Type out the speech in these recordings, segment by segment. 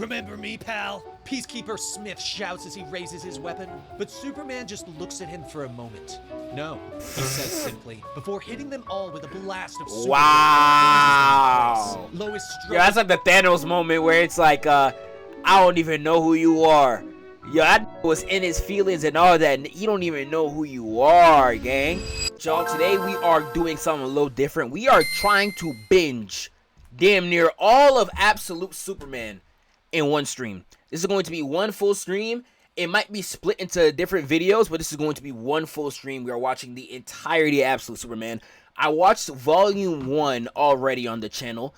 Remember me, pal? Peacekeeper Smith shouts as he raises his weapon, but Superman just looks at him for a moment. No, he says simply, before hitting them all with a blast of super. Wow. Lois Yeah, that's like the Thanos moment where it's like, I don't even know who you are. Yo, that was in his feelings and all that. He don't even know who you are, gang. Y'all, today we are doing something a little different. We are trying to binge damn near all of Absolute Superman in one stream. This is going to be one full stream. It might be split into different videos, but this is going to be one full stream. We are watching the entirety of Absolute Superman. I watched volume 1 already on the channel.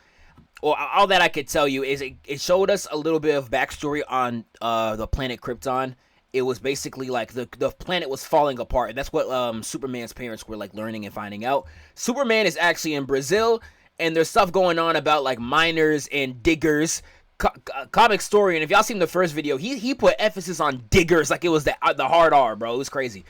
Well, all that I could tell you is it showed us a little bit of backstory on the planet Krypton. It was basically like the planet was falling apart, and that's what Superman's parents were like learning and finding out. Superman is actually in Brazil, and there's stuff going on about like miners and diggers. Comic story, and if y'all seen the first video, he put emphasis on diggers like it was the hard R, bro. It was crazy.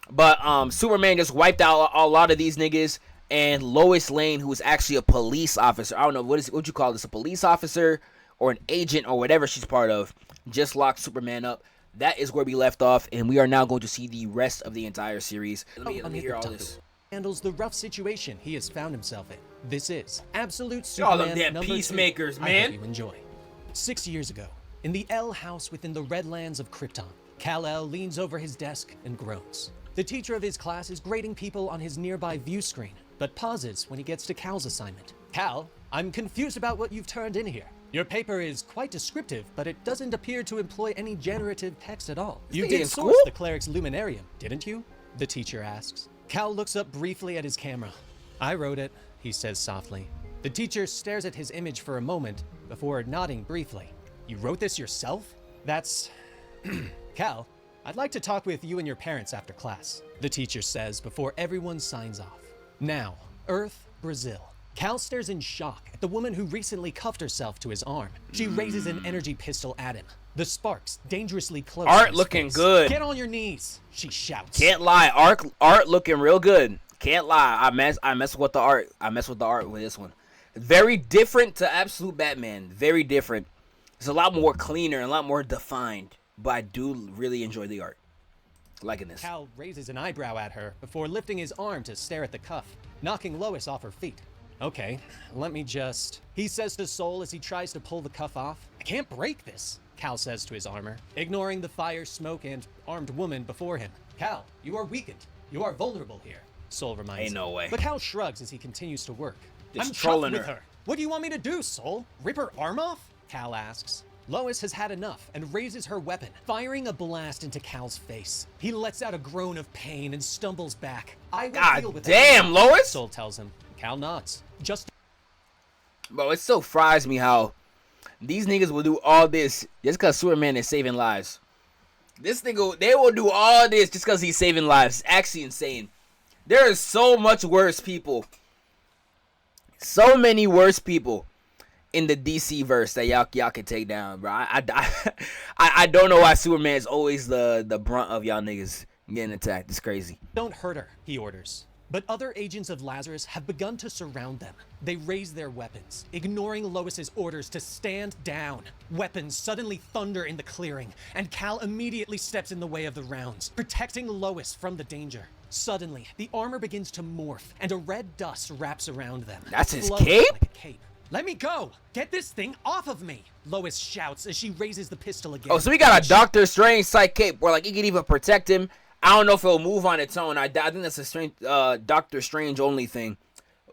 But Superman just wiped out a lot of these niggas. And Lois Lane, who is actually a police officer, I don't know, what you call this, a police officer or an agent or whatever she's part of, just locked Superman up. That is where we left off, and we are now going to see the rest of the entire series. Let me hear all this. Handles the rough situation he has found himself in. This is Absolute All Superman them damn number peacemakers, 2. man. I hope you enjoy. 6 years ago, in the L house within the Redlands of Krypton, Kal-El leans over his desk and groans. The teacher of his class is grading people on his nearby view screen, but pauses when he gets to Cal's assignment. Cal, I'm confused about what you've turned in here. Your paper is quite descriptive, but it doesn't appear to employ any generative text at all. You did source the cleric's luminarium, didn't you? The teacher asks. Cal looks up briefly at his camera. I wrote it, he says softly. The teacher stares at his image for a moment before nodding briefly. You wrote this yourself? That's... Cal, I'd like to talk with you and your parents after class, the teacher says before everyone signs off. Now, Earth, Brazil. Cal stares in shock at the woman who recently cuffed herself to his arm. She raises an energy pistol at him. The sparks dangerously close. Art looking good. Get on your knees, she shouts. Can't lie, art looking real good. Can't lie, I mess with the art. I mess with the art with this one. Very different to Absolute Batman. Very different. It's a lot more cleaner and a lot more defined. But I do really enjoy the art. Liking this. Cal raises an eyebrow at her before lifting his arm to stare at the cuff, knocking Lois off her feet. Okay, let me just... He says to Soul as he tries to pull the cuff off. I can't break this, Cal says to his armor, ignoring the fire, smoke, and armed woman before him. Cal, you are weakened. You are vulnerable here, Soul reminds him. Ain't no way. But Cal shrugs as he continues to work. Just I'm trolling chuffed with her. What do you want me to do, Soul? Rip her arm off? Cal asks. Lois has had enough and raises her weapon, firing a blast into Cal's face. He lets out a groan of pain and stumbles back. I will deal with damn, Lois! Soul tells him. Cal nods. Bro, it still fries me how these niggas will do all this just because Superman is saving lives. This nigga, they will do all this just because he's saving lives. It's actually insane. There is so much worse people. So many worse people in the DC verse that y'all can take down, bro. I don't know why Superman is always the brunt of y'all niggas getting attacked. It's crazy. Don't hurt her, he orders. But other agents of Lazarus have begun to surround them. They raise their weapons, ignoring Lois's orders to stand down. Weapons suddenly thunder in the clearing, and Cal immediately steps in the way of the rounds, protecting Lois from the danger. Suddenly, the armor begins to morph, and a red dust wraps around them. That's his cape? Like a cape. Let me go! Get this thing off of me! Lois shouts as she raises the pistol again. Oh, so we got a Doctor Strange psych cape where like he can even protect him. I don't know if it'll move on its own. I think that's a strange, Doctor Strange only thing.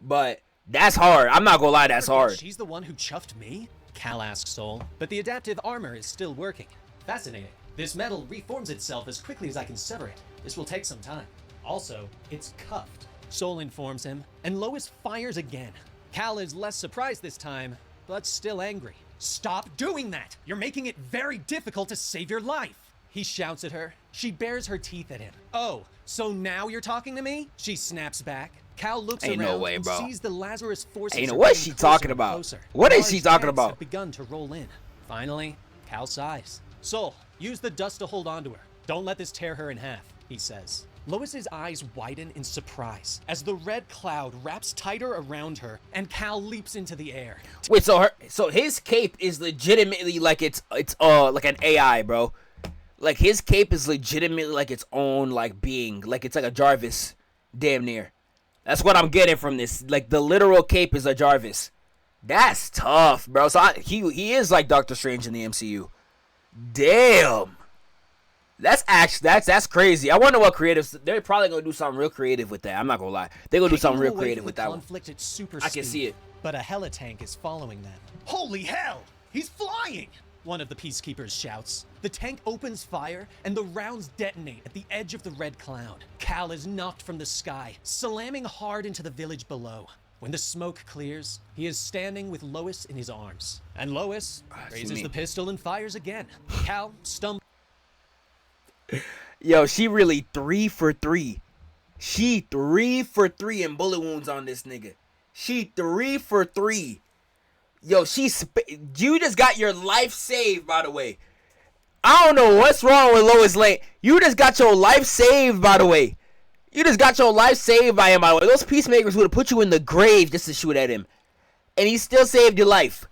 But that's hard. I'm not gonna lie, that's hard. She's the one who chuffed me? Cal asks Soul. But the adaptive armor is still working. Fascinating. This metal reforms itself as quickly as I can sever it. This will take some time. Also, it's cuffed. Soul informs him, and Lois fires again. Cal is less surprised this time, but still angry. Stop doing that! You're making it very difficult to save your life! He shouts at her. She bares her teeth at him. Oh, so now you're talking to me? She snaps back. Cal looks around and sees the Lazarus forces. What is she talking about? What is she talking about? Have begun to roll in. Finally, Cal sighs. Soul, use the dust to hold onto her. Don't let this tear her in half, he says. Lois's eyes widen in surprise as the red cloud wraps tighter around her and Cal leaps into the air. Wait, so his cape is legitimately like it's like an AI, bro. Like his cape is legitimately like its own like being, like it's like a Jarvis, damn near. That's what I'm getting from this. Like the literal cape is a Jarvis. That's tough, bro. So he is like Doctor Strange in the MCU. Damn. That's crazy. I wonder what creatives. They're probably gonna do something real creative with that. I'm not gonna lie. They're gonna do something real creative with that one. At super I can see it. But a helitank is following them. Holy hell! He's flying! One of the peacekeepers shouts. The tank opens fire, and the rounds detonate at the edge of the red cloud. Cal is knocked from the sky, slamming hard into the village below. When the smoke clears, he is standing with Lois in his arms. And Lois raises the pistol and fires again. Cal stumbles. Yo, she really 3 for 3. She 3 for 3 in bullet wounds on this nigga. She 3 for 3. Yo, you just got your life saved, by the way. I don't know what's wrong with Lois Lane. You just got your life saved, by the way. You just got your life saved by him, by the way. Those peacemakers would have put you in the grave just to shoot at him. And he still saved your life.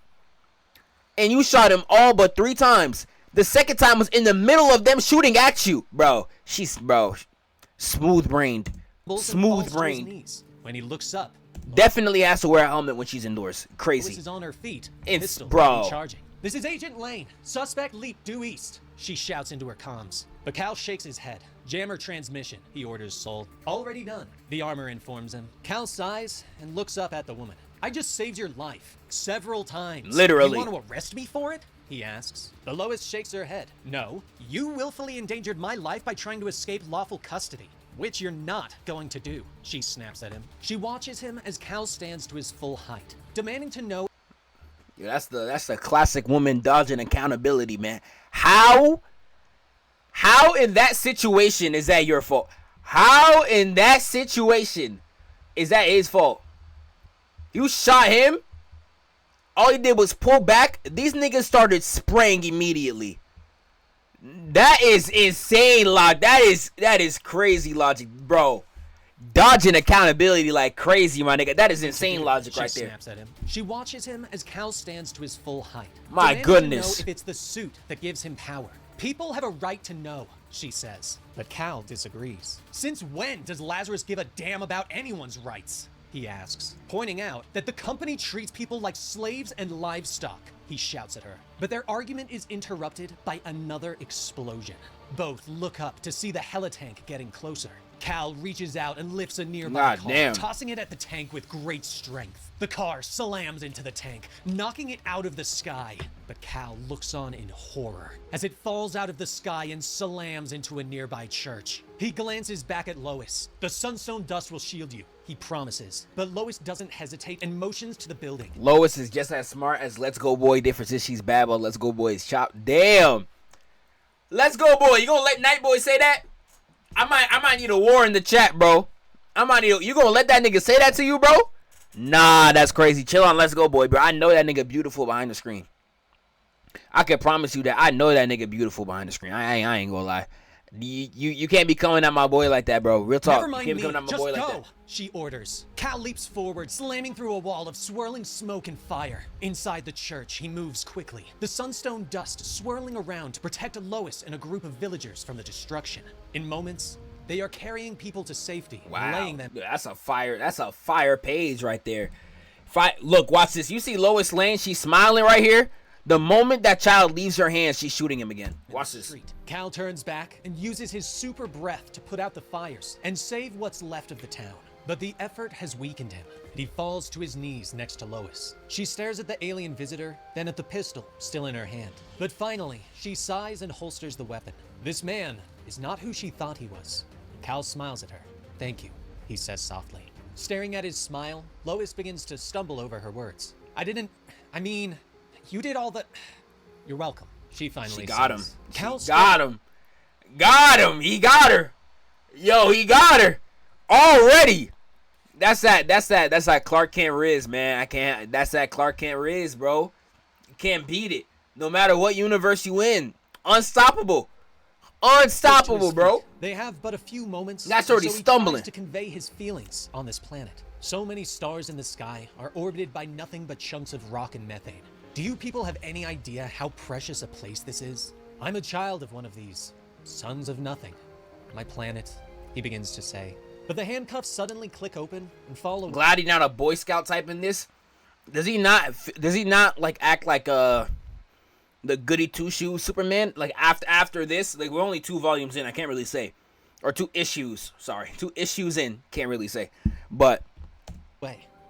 And you shot him all but 3 times. The second time was in the middle of them shooting at you. Bro, smooth-brained. Smooth-brained. When he looks up, definitely has to wear a helmet when she's indoors. Crazy. Lois is on her feet. It's Charging. This is Agent Lane. Suspect leap due east. She shouts into her comms. But Cal shakes his head. Jammer transmission, he orders Soul. Already done, the armor informs him. Cal sighs and looks up at the woman. I just saved your life. Several times. Literally. You want to arrest me for it? He asks. But Lois shakes her head. No, you willfully endangered my life by trying to escape lawful custody. Which you're not going to do, she snaps at him. She watches him as Cal stands to his full height, demanding to know. Yeah, that's the classic woman dodging accountability, man. How in that situation is that your fault? How in that situation is that his fault? You shot him. All he did was pull back. These niggas started spraying immediately. That is insane logic. That is crazy logic, bro. Dodging accountability like crazy, my nigga. That is insane logic right there. She snaps at him. She watches him as Cal stands to his full height. My goodness. To know if it's the suit that gives him power. People have a right to know, she says. But Cal disagrees. Since when does Lazarus give a damn about anyone's rights? He asks, pointing out that the company treats people like slaves and livestock. He shouts at her. But their argument is interrupted by another explosion. Both look up to see the helitank getting closer. Cal reaches out and lifts a nearby car, tossing it at the tank with great strength. The car slams into the tank, knocking it out of the sky. But Cal looks on in horror as it falls out of the sky and slams into a nearby church. He glances back at Lois. The sunstone dust will shield you, he promises. But Lois doesn't hesitate and motions to the building. Lois is just as smart as Let's Go Boy. Difference is she's bad, but Let's Go Boy is chop. Damn. Let's Go Boy. You gonna let Night Boy say that? I might need a war in the chat, bro. You gonna let that nigga say that to you, bro? Nah, that's crazy. Chill on Let's Go Boy, bro. I know that nigga beautiful behind the screen. I can promise you that I know that nigga beautiful behind the screen. I ain't gonna lie. You can't be coming at my boy like that, bro. Real talk. Never mind you can't be coming at my boy go, like that. She orders. Cal leaps forward, slamming through a wall of swirling smoke and fire. Inside the church, he moves quickly, the sunstone dust swirling around to protect Lois and a group of villagers from the destruction. In moments, they are carrying people to safety, laying them. That's a fire page right there. Look, watch this. You see Lois Lane? She's smiling right here. The moment that child leaves her hands, she's shooting him again. Watch this. Cal turns back and uses his super breath to put out the fires and save what's left of the town. But the effort has weakened him, and he falls to his knees next to Lois. She stares at the alien visitor, then at the pistol still in her hand. But finally, she sighs and holsters the weapon. This man is not who she thought he was. Cal smiles at her. Thank you, he says softly. Staring at his smile, Lois begins to stumble over her words. You did all the... You're welcome, she finally says. Got him. Got him. Got him. He got her. Yo, he got her. Already. That's that Clark Kent Riz, man. That's that Clark Kent Riz, bro. You can't beat it. No matter what universe you in. Unstoppable. Unstoppable, bro. They have but a few moments. That's already so he stumbling. tries to convey his feelings on this planet. So many stars in the sky are orbited by nothing but chunks of rock and methane. Do you people have any idea how precious a place this is? I'm a child of one of these sons of nothing. My planet, he begins to say. But the handcuffs suddenly click open and fall away. Glad he's not a Boy Scout type in this. Does he not like act like the goody two shoes Superman? Like after this, like we're only 2 volumes in, I can't really say. Or 2 issues, sorry. 2 issues in, can't really say. But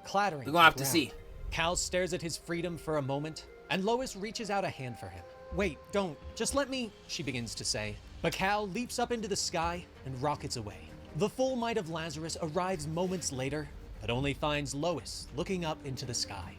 clattering. we're gonna have to see. Cal stares at his freedom for a moment, and Lois reaches out a hand for him. Wait, don't. Just let me, she begins to say. But Cal leaps up into the sky and rockets away. The full might of Lazarus arrives moments later, but only finds Lois looking up into the sky.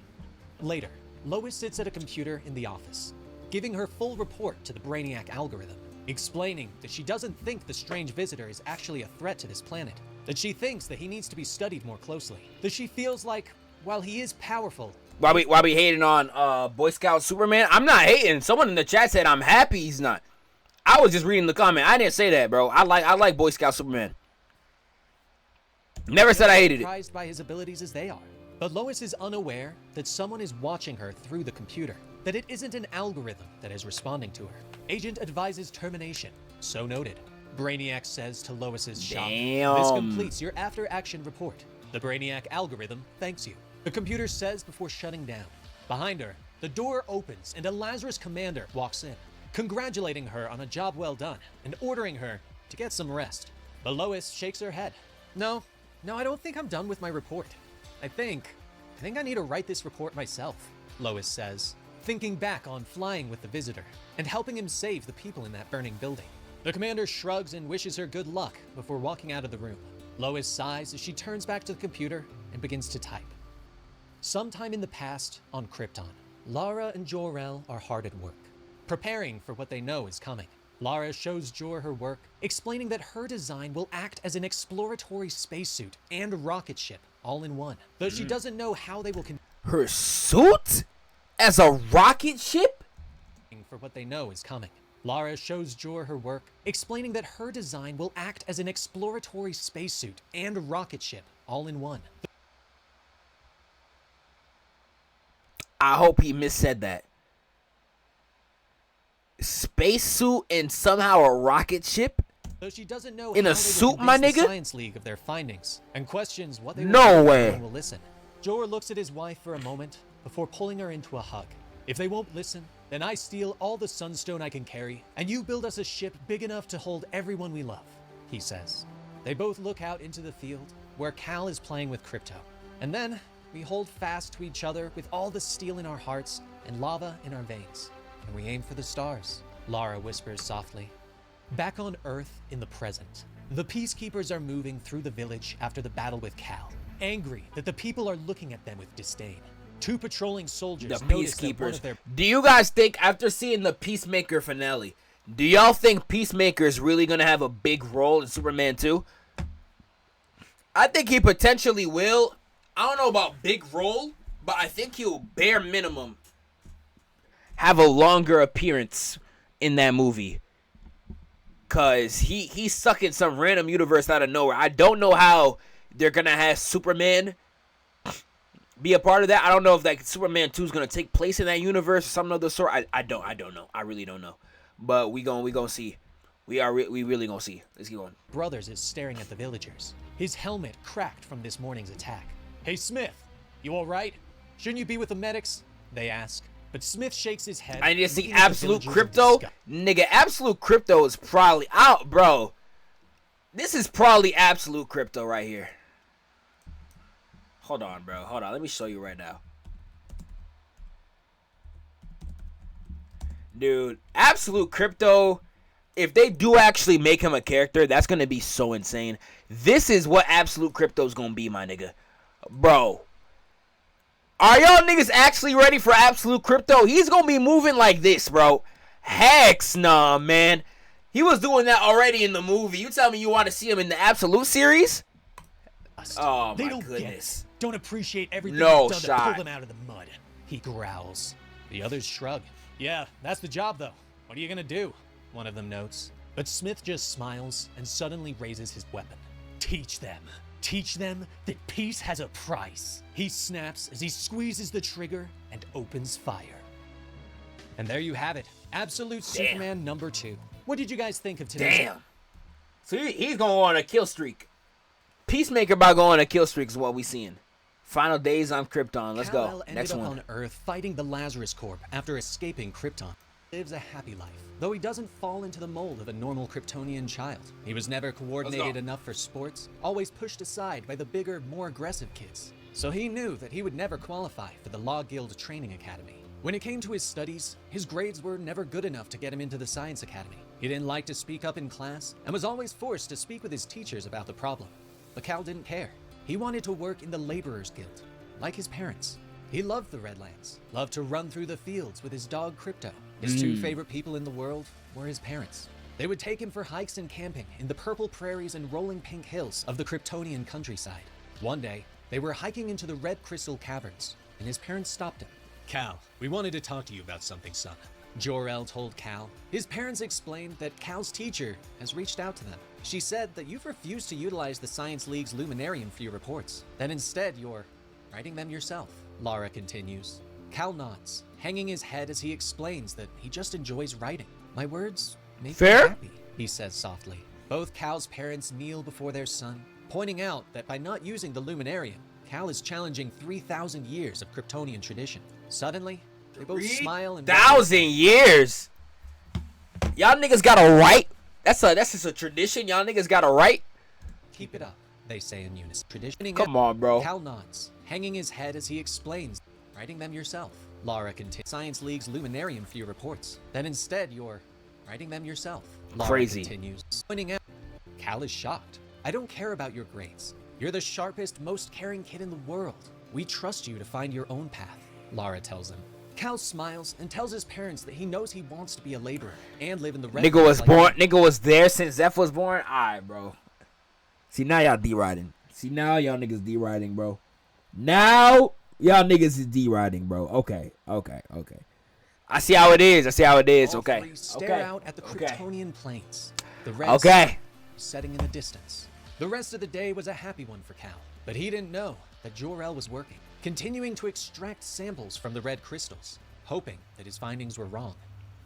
Later, Lois sits at a computer in the office, giving her full report to the Brainiac algorithm, explaining that she doesn't think the strange visitor is actually a threat to this planet, that she thinks that he needs to be studied more closely, that she feels like, while he is powerful... Why we hating on Boy Scout Superman? I'm not hating. Someone in the chat said I'm happy he's not. I was just reading the comment. I didn't say that, bro. I like Boy Scout Superman. Never said I hated it. Surprised by his abilities as they are. But Lois is unaware that someone is watching her through the computer, that it isn't an algorithm that is responding to her. Agent advises termination. So noted. Brainiac says to Lois's shock, "This completes your after-action report. The Brainiac algorithm thanks you." The computer says before shutting down. Behind her, the door opens and a Lazarus commander walks in, congratulating her on a job well done and ordering her to get some rest. But Lois shakes her head. No, I don't think I'm done with my report. I think I need to write this report myself, Lois says, thinking back on flying with the visitor and helping him save the people in that burning building. The commander shrugs and wishes her good luck before walking out of the room. Lois sighs as she turns back to the computer and begins to type. Sometime in the past, on Krypton, Lara and Jor-El are hard at work, preparing for what they know is coming. Lara shows Jor her work, explaining that her design will act as an exploratory spacesuit and rocket ship all in one, though she doesn't know how they will Her suit? As a rocket ship? For what they know is coming. Lara shows Jor her work, explaining that her design will act as an exploratory spacesuit and rocket ship all in one. I hope he missaid that. Spacesuit and somehow a rocket ship? Though she doesn't know in how a they suit, will my convince the nigga? Science League of their findings and questions what they No will way. and will listen. Jor looks at his wife for a moment before pulling her into a hug. If they won't listen, then I steal all the sunstone I can carry, and you build us a ship big enough to hold everyone we love, he says. They both look out into the field, where Cal is playing with Crypto. And then, we hold fast to each other with all the steel in our hearts and lava in our veins. And we aim for the stars, Lara whispers softly. Back on Earth in the present, the peacekeepers are moving through the village after the battle with Cal, angry that the people are looking at them with disdain. 2 patrolling soldiers The notice that one Peacekeepers. of their... Do you guys think, after seeing the Peacemaker finale, do y'all think Peacemaker is really going to have a big role in Superman 2? I think he potentially will. I don't know about big role, but I think he'll bare minimum have a longer appearance in that movie. Cause he's stuck in some random universe out of nowhere. I don't know how they're gonna have Superman be a part of that. I don't know if like Superman 2 is gonna take place in that universe or something of the sort. I don't know. I really don't know. But we gonna see. We really gonna see. Let's keep going. Brothers is staring at the villagers. His helmet cracked from this morning's attack. Hey Smith, you all right? Shouldn't you be with the medics? They ask. But Smith shakes his head. I need to see looking at the Absolute villagers in Crypto. disgust. Nigga, Absolute Crypto is probably out, bro. This is probably Absolute Crypto right here. Hold on, bro. Hold on. Let me show you right now. Dude, Absolute Crypto, if they do actually make him a character, that's going to be so insane. This is what Absolute Crypto is going to be, my nigga. Bro. Are y'all niggas actually ready for Absolute Crypto? He's going to be moving like this, bro. Heck nah, man. He was doing that already in the movie. You tell me you want to see him in the Absolute series? Oh, They my don't goodness. don't appreciate everything No you've done shot. to pull them out of the mud. He growls. The others shrug. Yeah, that's the job though. What are you gonna do? One of them notes. But Smith just smiles and suddenly raises his weapon. Teach them. Teach them that peace has a price. He snaps as he squeezes the trigger and opens fire. And there you have it. Absolute Superman number 2. What did you guys think of today? Damn. So he's going on a kill streak. Peacemaker about going on a kill streak is what we seeing. Final days on Krypton. Let's go. Next one. Ended up on Earth fighting the Lazarus Corp after escaping Krypton. Lives a happy life, though he doesn't fall into the mold of a normal Kryptonian child. He was never coordinated enough for sports, always pushed aside by the bigger, more aggressive kids. So he knew that he would never qualify for the Law Guild Training Academy. When it came to his studies, his grades were never good enough to get him into the Science Academy. He didn't like to speak up in class and was always forced to speak with his teachers about the problem. But Cal didn't care. He wanted to work in the Laborers Guild, like his parents. He loved the Redlands, loved to run through the fields with his dog Krypto. His 2 favorite people in the world were his parents. They would take him for hikes and camping in the purple prairies and rolling pink hills of the Kryptonian countryside. One day, they were hiking into the Red Crystal Caverns, and his parents stopped him. Cal, we wanted to talk to you about something, son. Jor-El told Cal. His parents explained that Cal's teacher has reached out to them. She said that you've refused to utilize the Science League's Luminarium for your reports. That instead you're writing them yourself. Lara continues. Cal nods, hanging his head as he explains that he just enjoys writing. My words make me happy, he says softly. Both Cal's parents kneel before their son, pointing out that by not using the Luminarium, Cal is challenging 3,000 years of Kryptonian tradition. Suddenly, they both smile and 1,000 years? Y'all niggas got a right? That's just a tradition. Y'all niggas got a right? Keep it up, they say in unison. Tradition. Come on, bro. Cal nods, hanging his head as he explains, writing them yourself. Lara continues. Science League's Luminarium for your reports. Then instead you're writing them yourself. Lara Crazy. Continues, pointing out. Cal is shocked. I don't care about your grades. You're the sharpest, most caring kid in the world. We trust you to find your own path, Lara tells him. Cal smiles and tells his parents that he knows he wants to be a laborer and live in the Nigga was born. Nigga was there since Zeph was born. Alright, bro. See, now y'all D-riding. See, now y'all niggas D-riding, bro. Now y'all niggas is D-riding, bro. Okay. I see how it is. All Okay. three stare out at the Kryptonian plains. The red Okay. sun setting in the distance. The rest of the day was a happy one for Cal, but he didn't know that Jor-El was working, continuing to extract samples from the red crystals, hoping that his findings were wrong,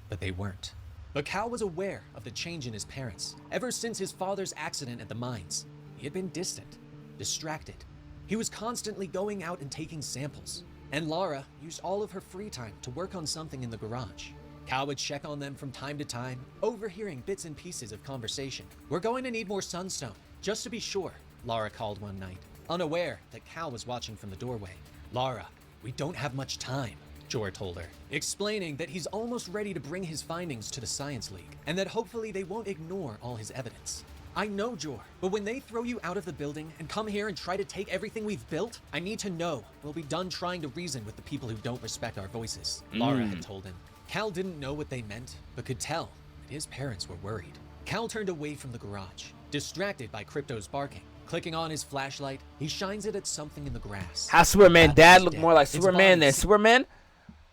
but they weren't. But Cal was aware of the change in his parents. Ever since his father's accident at the mines, he had been distant, distracted. He was constantly going out and taking samples, and Lara used all of her free time to work on something in the garage. Cal would check on them from time to time, overhearing bits and pieces of conversation. We're going to need more sunstone, just to be sure, Lara called one night, unaware that Cal was watching from the doorway. Lara, we don't have much time, Jor told her, explaining that he's almost ready to bring his findings to the Science League, and that hopefully they won't ignore all his evidence. I know, Jor, but when they throw you out of the building and come here and try to take everything we've built, I need to know we'll be done trying to reason with the people who don't respect our voices, Lara had told him. Cal didn't know what they meant, but could tell that his parents were worried. Cal turned away from the garage, distracted by Krypto's barking. Clicking on his flashlight, he shines it at something in the grass. How Superman dad look dead. more like Its Superman body than Superman?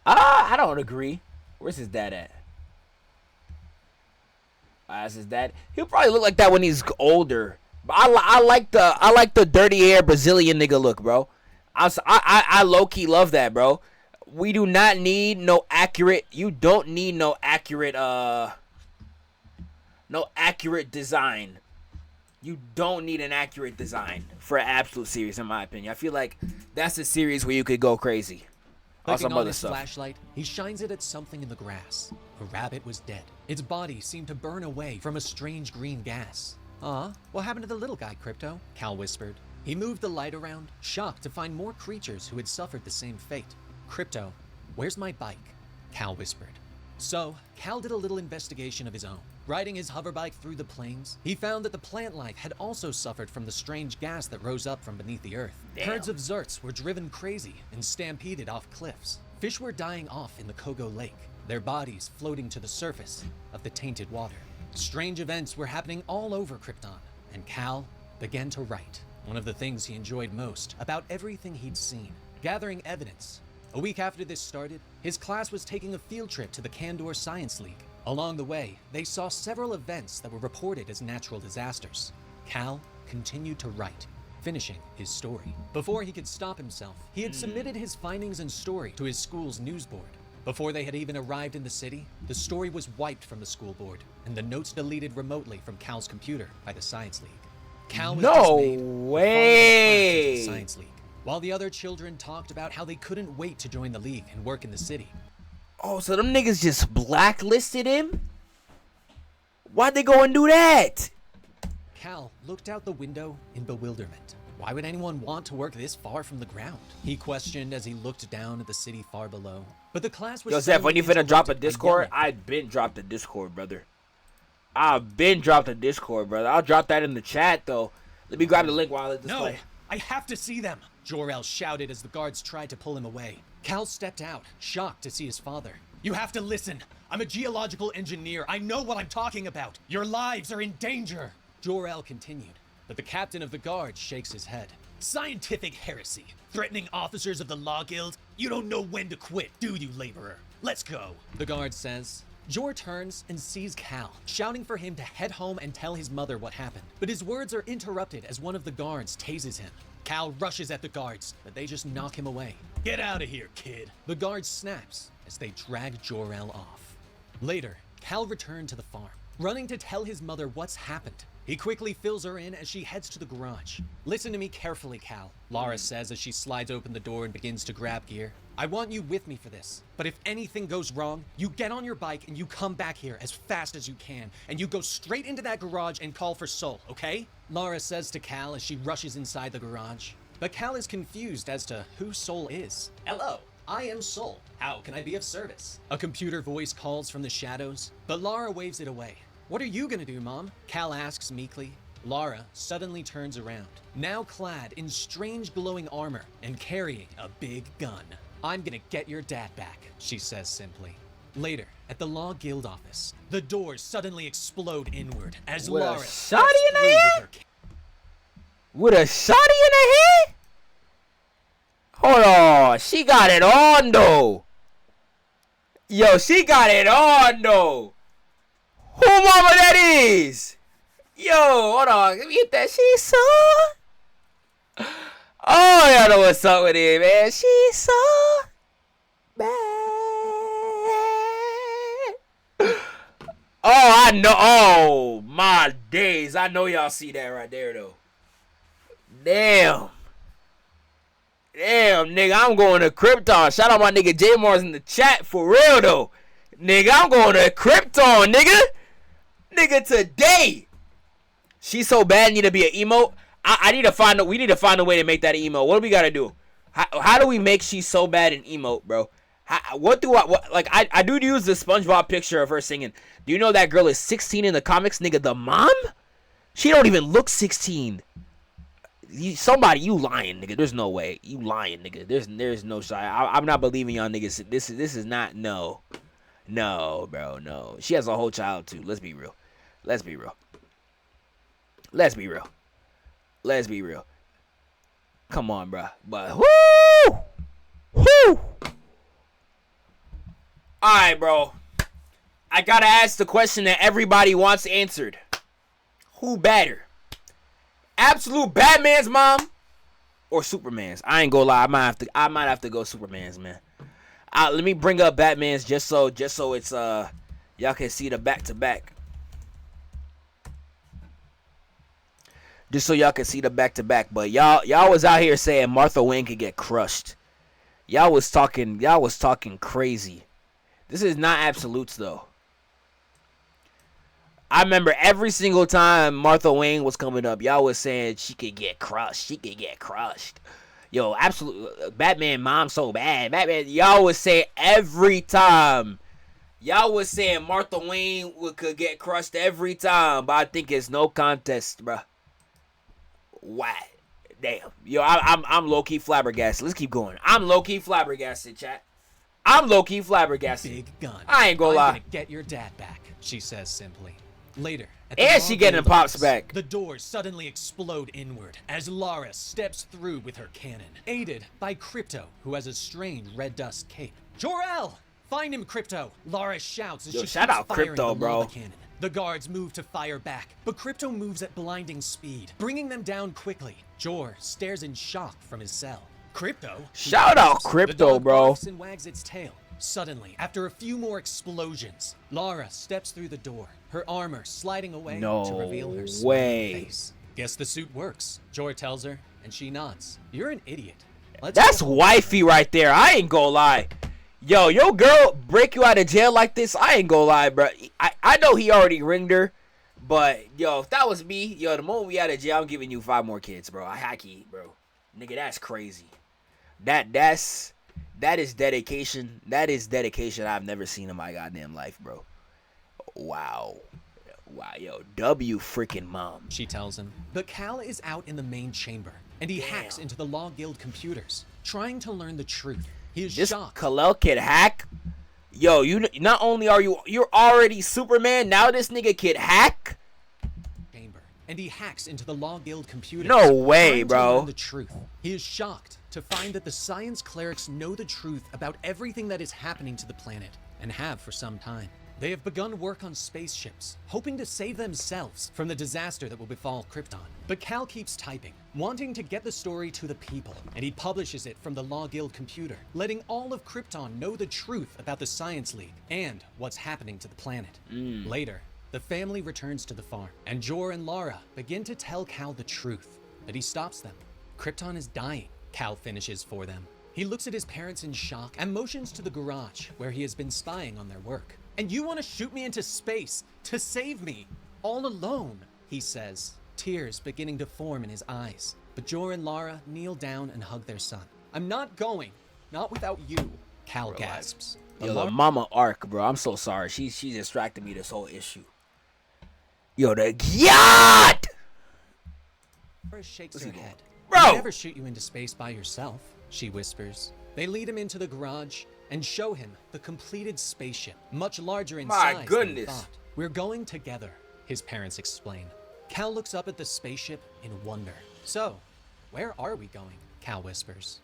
I don't agree. Where's his dad at? That's his dad. He'll probably look like that when he's older. But I like the dirty hair Brazilian nigga look, bro. I low key love that, bro. We do not need no accurate. You don't need no accurate design. You don't need an accurate design for an absolute series, in my opinion. I feel like that's a series where you could go crazy. Clicking on his flashlight, he shines it at something in the grass. A rabbit was dead. Its body seemed to burn away from a strange green gas. What happened to the little guy, Krypto? Cal whispered. He moved the light around, shocked to find more creatures who had suffered the same fate. Krypto, where's my bike? Cal whispered. So, Cal did a little investigation of his own. Riding his hoverbike through the plains, he found that the plant life had also suffered from the strange gas that rose up from beneath the earth. Damn. Herds of Zerts were driven crazy and stampeded off cliffs. Fish were dying off in the Kogo Lake, their bodies floating to the surface of the tainted water. Strange events were happening all over Krypton, and Cal began to write. One of the things he enjoyed most about everything he'd seen, gathering evidence. A week after this started, his class was taking a field trip to the Kandor Science League. Along the way, they saw several events that were reported as natural disasters. Cal continued to write, finishing his story. Before he could stop himself, he had submitted his findings and story to his school's news board. Before they had even arrived in the city, the story was wiped from the school board, and the notes deleted remotely from Cal's computer by the Science League. Cal was dismayed, way. the Science League, while the other children talked about how they couldn't wait to join the league and work in the city. Oh, so them niggas just blacklisted him? Why'd they go and do that? Cal looked out the window in bewilderment. Why would anyone want to work this far from the ground? He questioned as he looked down at the city far below. But the class was... Yo, Zeph, when you finna drop a Discord, I've been dropped a Discord, brother. I've been dropped a Discord, brother. I'll drop that in the chat, though. Let me grab the link while it's display. No, I have to see them, Jor-El shouted as the guards tried to pull him away. Cal stepped out, shocked to see his father. You have to listen. I'm a geological engineer. I know what I'm talking about. Your lives are in danger. Jor-El continued, but the captain of the guard shakes his head. Scientific heresy. Threatening officers of the Law Guild? You don't know when to quit, do you, laborer? Let's go. The guard says. Jor turns and sees Cal, shouting for him to head home and tell his mother what happened. But his words are interrupted as one of the guards tases him. Cal rushes at the guards, but they just knock him away. Get out of here, kid. The guard snaps as they drag Jor-El off. Later, Cal returned to the farm, running to tell his mother what's happened. He quickly fills her in as she heads to the garage. Listen to me carefully, Cal, Lara says as she slides open the door and begins to grab gear. I want you with me for this, but if anything goes wrong, you get on your bike and you come back here as fast as you can, and you go straight into that garage and call for Sol, okay? Lara says to Cal as she rushes inside the garage. But Cal is confused as to who Sol is. Hello, I am Sol. How can I be of service? A computer voice calls from the shadows, but Lara waves it away. What are you gonna do, Mom? Cal asks meekly. Lara suddenly turns around, now clad in strange glowing armor and carrying a big gun. I'm gonna get your dad back, she says simply. Later, at the Law Guild office, the doors suddenly explode inward as Lara shotty in the head? With a shotty in the head? Hold on, she got it on though. Yo, she got it on though. Who mama that is? Yo, hold on. Let me get that. She's so... Oh, y'all know what's up with it, man. She's so bad. Oh, I know. Oh, my days. I know y'all see that right there, though. Damn. Damn, nigga. I'm going to Krypton. Shout out my nigga J Mars in the chat. For real, though. Nigga, I'm going to Krypton, nigga. Nigga, today. She's so bad, need to be an emote. I need to find we need to find a way to make that an emote. What do we gotta do? How do we make she's so bad an emote, bro? I do use the SpongeBob picture of her singing. Do you know that girl is 16 in the comics, nigga? The mom? She don't even look 16. You lying, nigga. There's no way. You lying, nigga. There's no shot. I'm not believing y'all niggas. This is not, no. No, bro, no. She has a whole child too. Let's be real. Let's be real. Let's be real. Let's be real. Come on, bro. But whoo! Whoo! Alright, bro. I gotta ask the question that everybody wants answered. Who better? Absolute Batman's mom or Superman's? I ain't gonna lie. I might have to go Superman's, man. Let me bring up Batman's just so it's y'all can see the back to back. Just so y'all can see the back to back. But y'all was out here saying Martha Wayne could get crushed. Y'all was talking crazy. This is not absolutes though. I remember every single time Martha Wayne was coming up, y'all was saying she could get crushed. She could get crushed. Yo, absolute Batman mom so bad. Batman, y'all was saying every time. Y'all was saying Martha Wayne could get crushed every time. But I think it's no contest, bruh. What? Damn. Yo, I'm low-key flabbergasted. Let's keep going. I'm low-key flabbergasted, chat. I'm low-key flabbergasted. Big gun. I ain't gonna lie. I'm gonna get your dad back, she says simply. Later, and she getting pops back. The doors suddenly explode inward as Lara steps through with her cannon, aided by Crypto, who has a strange red dust cape. Jor-El! Find him, Crypto! Lara shouts as Yo, she shout keeps out firing Crypto, the bro. lava cannon. The guards move to fire back, but Crypto moves at blinding speed, bringing them down quickly. Jor stares in shock from his cell. Crypto? Shout out The Crypto, dog bro. barks and wags its tail. Suddenly, after a few more explosions, Lara steps through the door, her armor sliding away No to reveal her smiling way. face. Guess the suit works, Jor tells her, and she nods. You're an idiot. Let's That's go home. wifey right there. I ain't gonna lie. Yo, your girl break you out of jail like this. I ain't gonna lie, bro. I know he already ringed her, but yo, if that was me, yo, the moment we out of jail, I'm giving you 5 more kids, bro. I hacky, bro. Nigga, that's crazy. That is dedication. That is dedication I've never seen in my goddamn life, bro. Wow. Wow, yo, W freaking mom. She tells him. But Cal is out in the main chamber, and he hacks into the Law Guild computers, trying to learn the truth. He is This shocked. Kal-El kid hack. Yo, you not only you're already Superman, now this nigga kid hack. Chamber, and he hacks into the Law Guild computers. No way, trying to bro. learn the truth. He is shocked to find that the science clerics know the truth about everything that is happening to the planet, and have for some time. They have begun work on spaceships, hoping to save themselves from the disaster that will befall Krypton. But Cal keeps typing, wanting to get the story to the people, and he publishes it from the Law Guild computer, letting all of Krypton know the truth about the Science League and what's happening to the planet. Later, the family returns to the farm, and Jor and Lara begin to tell Cal the truth, but he stops them. Krypton is dying, Cal finishes for them. He looks at his parents in shock and motions to the garage where he has been spying on their work. And you want to shoot me into space to save me, all alone, he says, tears beginning to form in his eyes. But Jor and Lara kneel down and hug their son. I'm not going, not without you, Cal gasps. But Yo, Lara the mama arc, bro. I'm so sorry. She's distracted me this whole issue. Yo, the yacht. shakes her head. Bro! I'd never shoot you into space by yourself, she whispers. They lead him into the garage and show him the completed spaceship, much larger in My size goodness. than he thought. We're going together, his parents explain. Cal looks up at the spaceship in wonder. So, where are we going? Cal whispers.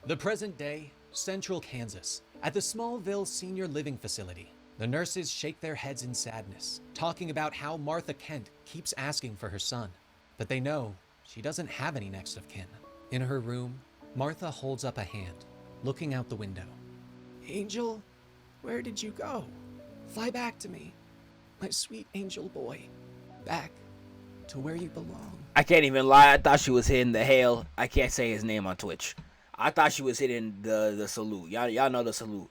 The present day, central Kansas, at the Smallville Senior Living Facility. The nurses shake their heads in sadness, talking about how Martha Kent keeps asking for her son. But they know she doesn't have any next of kin. In her room, Martha holds up a hand, looking out the window. Angel, where did you go? Fly back to me, my sweet angel boy. Back to where you belong. I can't even lie. I thought she was hitting the hail. I can't say his name on Twitch. I thought she was hitting the salute. Y'all know the salute.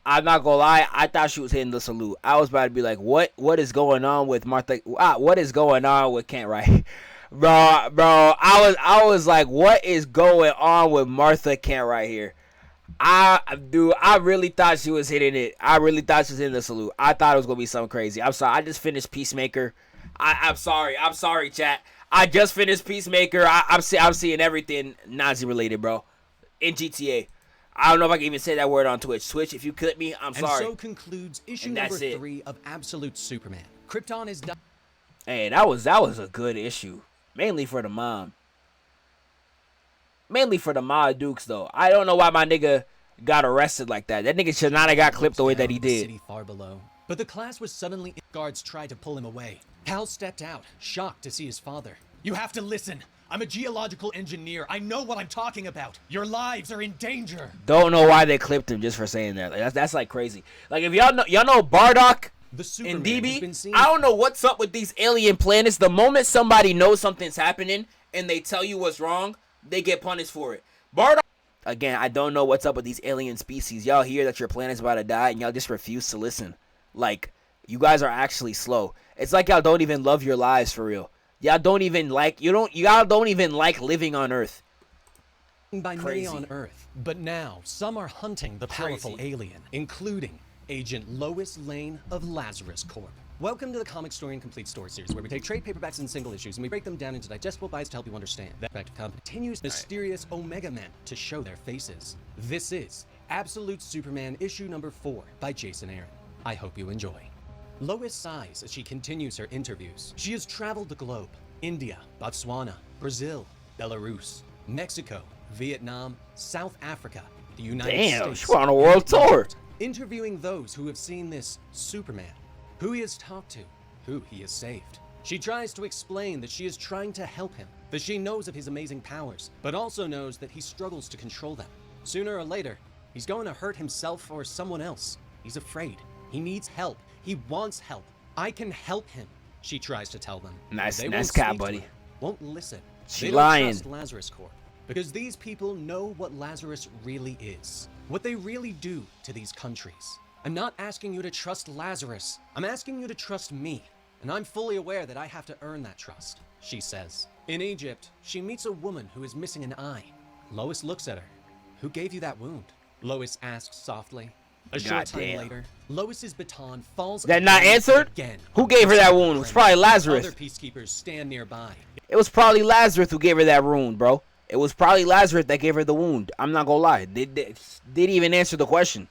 I'm not gonna lie. I thought she was hitting the salute. I was about to be like, what is going on with Martha? What is going on with Kent, right? Bro, I was like, what is going on with Martha Kent right here? I really thought she was hitting it. I really thought she was hitting the salute. I thought it was gonna be something crazy. I'm sorry. I just finished Peacemaker. I'm sorry, chat. I just finished Peacemaker. I'm seeing everything Nazi related, bro. In GTA. I don't know if I can even say that word on Twitch. Twitch, if you clip me, I'm sorry. And so concludes issue And number that's it. 3 of Absolute Superman. Krypton is done. Hey, that was a good issue. Mainly for the mom. Mainly for the Ma Dukes, though. I don't know why my nigga got arrested like that. That nigga should not have got clipped the way that he The did. city far below. But the class was suddenly. Guards tried to pull him away. Cal stepped out, shocked to see his father. You have to listen. I'm a geological engineer. I know what I'm talking about. Your lives are in danger. Don't know why they clipped him just for saying that. Like, that's like crazy. Like, if y'all know Bardock The Superman and has been DB, seen. I don't know what's up with these alien planets. The moment somebody knows something's happening and they tell you what's wrong, they get punished for it. Bardock. Again, I don't know what's up with these alien species. Y'all hear that your planet's about to die and y'all just refuse to listen. Like, you guys are actually slow. It's like y'all don't even love your lives for real. Y'all don't even like y'all don't even like living on Earth. By Crazy. many on Earth. But now, some are hunting the powerful Crazy. alien, including Agent Lois Lane of Lazarus Corp. Welcome to the Comic Story and Complete Story series, where we take trade paperbacks and single issues and we break them down into digestible bites to help you understand. That fact continues mysterious Omega Men to show their faces. This is Absolute Superman issue number 4 by Jason Aaron. I hope you enjoy. Lois sighs as she continues her interviews. She has traveled the globe: India, Botswana, Brazil, Belarus, Mexico, Vietnam, South Africa, the United Damn, States. she on a world and tour. Egypt. interviewing those who have seen this Superman, who he has talked to, who he has saved. She tries to explain that she is trying to help him, that she knows of his amazing powers, but also knows that he struggles to control them. Sooner or later, he's going to hurt himself or someone else. He's afraid. He needs help. He wants help. I can help him, she tries to tell them. Nice They cat, buddy. won't listen. She They lying. don't trust Lazarus Corp, because these people know what Lazarus really is, what they really do to these countries. I'm not asking you to trust Lazarus. I'm asking you to trust me. And I'm fully aware that I have to earn that trust, she says. In Egypt, she meets a woman who is missing an eye. Lois looks at her. Who gave you that wound? Lois asks softly. A short time later, Lois's baton falls. That not answered? Again. Who gave her that wound? It was probably Lazarus. Other peacekeepers stand nearby. It was probably Lazarus who gave her that wound, bro. It was probably Lazarus that gave her the wound. I'm not gonna lie. They didn't even answer the question.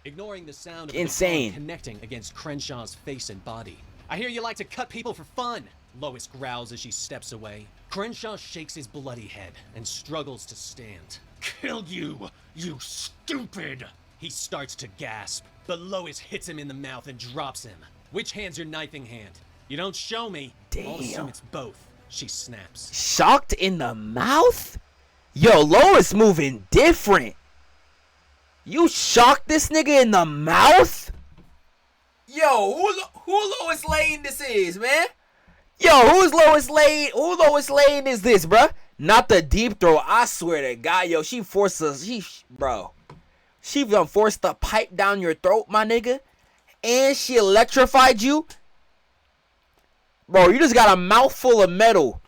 Ignoring the sound of Insane. the baton connecting against Crenshaw's face and body. I hear you like to cut people for fun, Lois growls as she steps away. Crenshaw shakes his bloody head and struggles to stand. Kill you, you stupid! He starts to gasp, but Lois hits him in the mouth and drops him. Which hand's your knifing hand? You don't show me. I'll assume Damn. it's both, she snaps. Shocked in the mouth? Yo, Lois moving different. You shocked this nigga in the mouth? Yo, who Lois Lane this is, man? Yo, who's Lois Lane? Who Lois Lane is this, bruh? Not the deep throat. I swear to God, yo, she forced us. She done forced the pipe down your throat, my nigga. And she electrified you. Bro, you just got a mouthful of metal.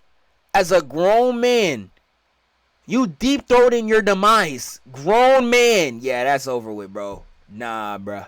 As a grown man. You deep throating your demise. Grown man. Yeah, that's over with, bro. Nah, bruh.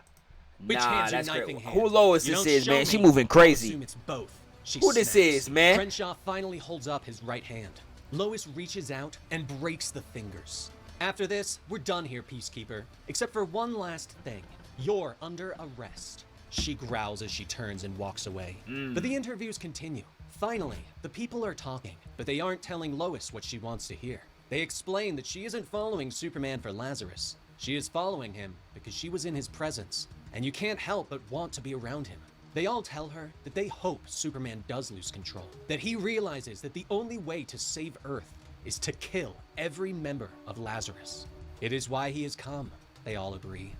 Which Nah, hand's your that's knifing crazy. hand? Who Lois You this don't is, show man? She me. moving I'll crazy. assume it's both. She Who this snaps. is, man? Crenshaw finally holds up his right hand. Lois reaches out and breaks the fingers. After this, we're done here, Peacekeeper. Except for one last thing. You're under arrest. She growls as she turns and walks away. But the interviews continue. Finally, the people are talking, but they aren't telling Lois what she wants to hear. They explain that she isn't following Superman for Lazarus. She is following him because she was in his presence, and you can't help but want to be around him. They all tell her that they hope Superman does lose control, that he realizes that the only way to save Earth is to kill every member of Lazarus. It is why he has come, they all agree.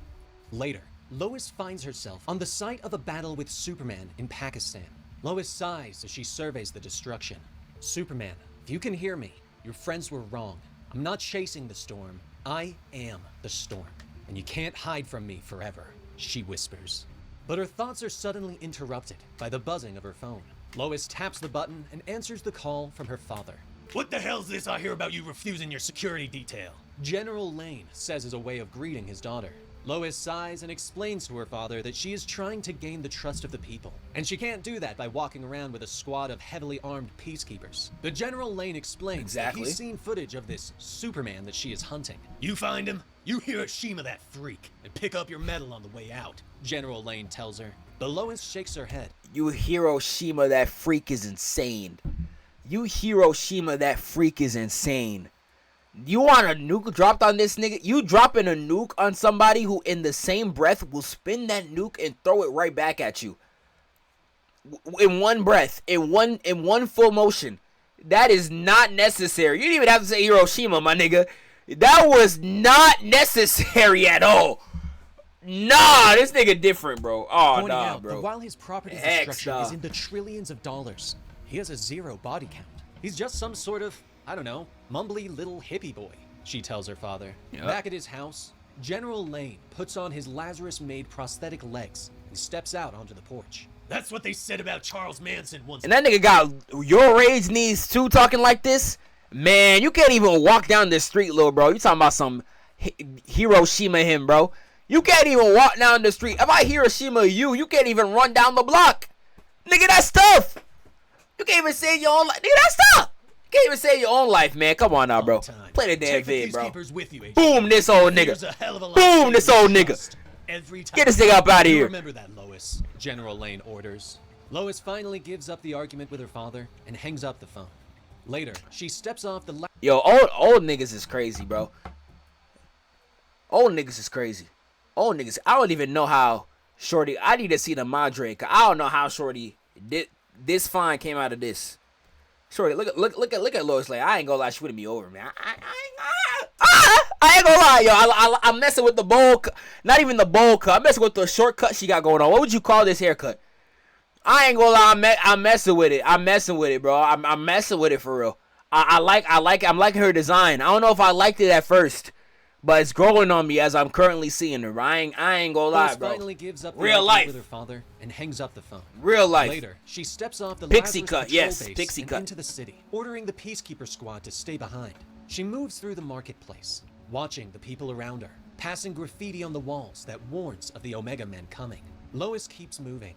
Later, Lois finds herself on the site of a battle with Superman in Pakistan. Lois sighs as she surveys the destruction. Superman, if you can hear me, your friends were wrong. I'm not chasing the storm. I am the storm. And you can't hide from me forever, she whispers. But her thoughts are suddenly interrupted by the buzzing of her phone. Lois taps the button and answers the call from her father. What the hell's this I hear about you refusing your security detail? General Lane says as a way of greeting his daughter. Lois sighs and explains to her father that she is trying to gain the trust of the people, and she can't do that by walking around with a squad of heavily armed peacekeepers. The General Lane explains that he's seen footage of this Superman that she is hunting. You find him, you Hiroshima that freak, and pick up your medal on the way out, General Lane tells her. But Lois shakes her head. You Hiroshima, that freak is insane. You Hiroshima, that freak is insane. You want a nuke dropped on this nigga? You dropping a nuke on somebody who in the same breath will spin that nuke and throw it right back at you. In one breath, in one full motion. That is not necessary. You didn't even have to say Hiroshima, my nigga. That was not necessary at all. Nah, this nigga different, bro. Oh, Pointing nah, out bro. that while his property Heck destruction nah. is in the trillions of dollars, he has a zero body count. He's just some sort of, I don't know, mumbly little hippie boy, she tells her father. Yep. Back at his house, General Lane puts on his Lazarus-made prosthetic legs and steps out onto the porch. That's what they said about Charles Manson once. And that nigga got your age knees too, talking like this? Man, you can't even walk down this street, little bro. You talking about some Hiroshima him, bro. You can't even walk down the street. If I Hiroshima you can't even run down the block. Nigga, that's tough. You can't even save your own life. Nigga, that's tough. You can't even save your own life, man. Come on now, bro. Play the damn vid, bro. Boom, this old nigga. Boom, this old nigga. Get this nigga up out of here. Remember that, Lois, General Lane orders. Lois finally gives up the argument with her father and hangs up the phone. Later, she steps off the Yo, old niggas is crazy, bro. Old niggas is crazy. Oh, niggas, I don't even know how Shorty. I need to see the Madre. I don't know how Shorty did this. Fine came out of this. Shorty, look at Lois. Like, I ain't gonna lie, she wouldn't be over, man. I ain't gonna lie, yo. I'm messing with the bowl. Not even the bowl cut. I'm messing with the shortcut she got going on. What would you call this haircut? I ain't gonna lie. I'm messing with it. I'm messing with it, bro. I'm messing with it for real. I'm liking her design. I don't know if I liked it at first, but it's growing on me as I'm currently seeing her. I ain't gonna lie, Lois bro. finally gives up the Real life with her father and hangs up the phone. Real life. Later, she steps off the Pixie Lazarus cut, patrol yes, base pixie and cut. into the city, ordering the Peacekeeper squad to stay behind. She moves through the marketplace, watching the people around her, passing graffiti on the walls that warns of the Omega Men coming. Lois keeps moving,